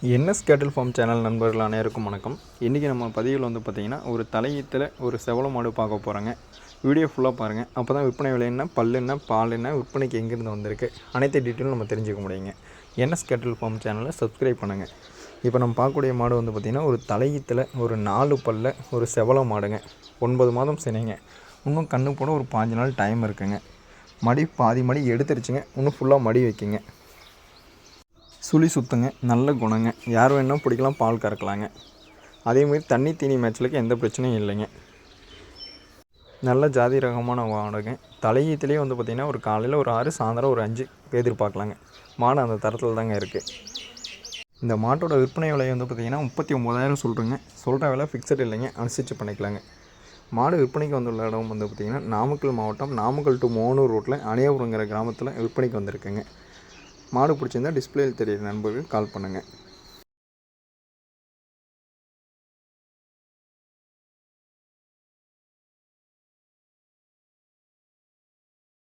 NS கேட்டில் form channel நண்பர்கள் அனைவருக்கும் வணக்கம். இன்றைக்கி நம்ம பதிவில் பார்த்திங்கன்னா ஒரு தலையீத்தில் ஒரு செவல மாடு பார்க்க போகிறோங்க. வீடியோ ஃபுல்லாக பாருங்கள். அப்போ தான் விற்பனை விலை என்ன, பல் என்ன, பால் என்ன, விற்பனைக்கு எங்கேருந்து வந்திருக்கு, அனைத்து டீட்டெயிலும் நம்ம தெரிஞ்சுக்க முடியுங்க. என்எஸ் கேட்டில் ஃபார்ம் சேனலை சப்ஸ்கிரைப் பண்ணுங்கள். இப்போ நம்ம பார்க்கக்கூடிய மாடு பார்த்திங்கன்னா ஒரு தலையீத்தில் ஒரு 4 பல்ல ஒரு செவல மாடுங்க. 9 மாதம் சினைங்க. இன்னும் கண்ணு போட ஒரு 5 நாள் டைம் இருக்குங்க. மடி பாதி மடி எடுத்துருச்சுங்க. இன்னும் ஃபுல்லாக மடி வைக்குங்க. சுழி சுத்தங்க, நல்ல குணங்க. யார் வேணால் பிடிக்கலாம், பால் கறக்கலாங்க. அதேமாதிரி தண்ணி தீனி மேட்ச்லுக்கு எந்த பிரச்சனையும் இல்லைங்க. நல்ல ஜாதி ரகமான மாடுங்க. தலையீத்திலே பார்த்திங்கன்னா ஒரு காலையில் ஒரு 6, சாயந்தரம் ஒரு 5 எதிர்பார்க்கலாங்க. மாடு அந்த தரத்தில் தாங்க இருக்குது. இந்த மாட்டோட விற்பனை விலை பார்த்திங்கன்னா 39,000 சொல்கிறேங்க. சொல்கிற விலை ஃபிக்ஸட் இல்லைங்க, அனுசரித்து பண்ணிக்கலாங்க. மாடு விற்பனைக்கு வந்துள்ள இடம் பார்த்திங்கன்னா நாமக்கல் மாவட்டம், நாமக்கல் டு மோனூர் ரோட்டில் அணியாபுரங்கிற கிராமத்தில் விற்பனைக்கு வந்திருக்குங்க. மாடு பிடிச்சிருந்தால் டிஸ்பிளேயில் தெரியுற நண்பர்கள் கால் பண்ணுங்கள்.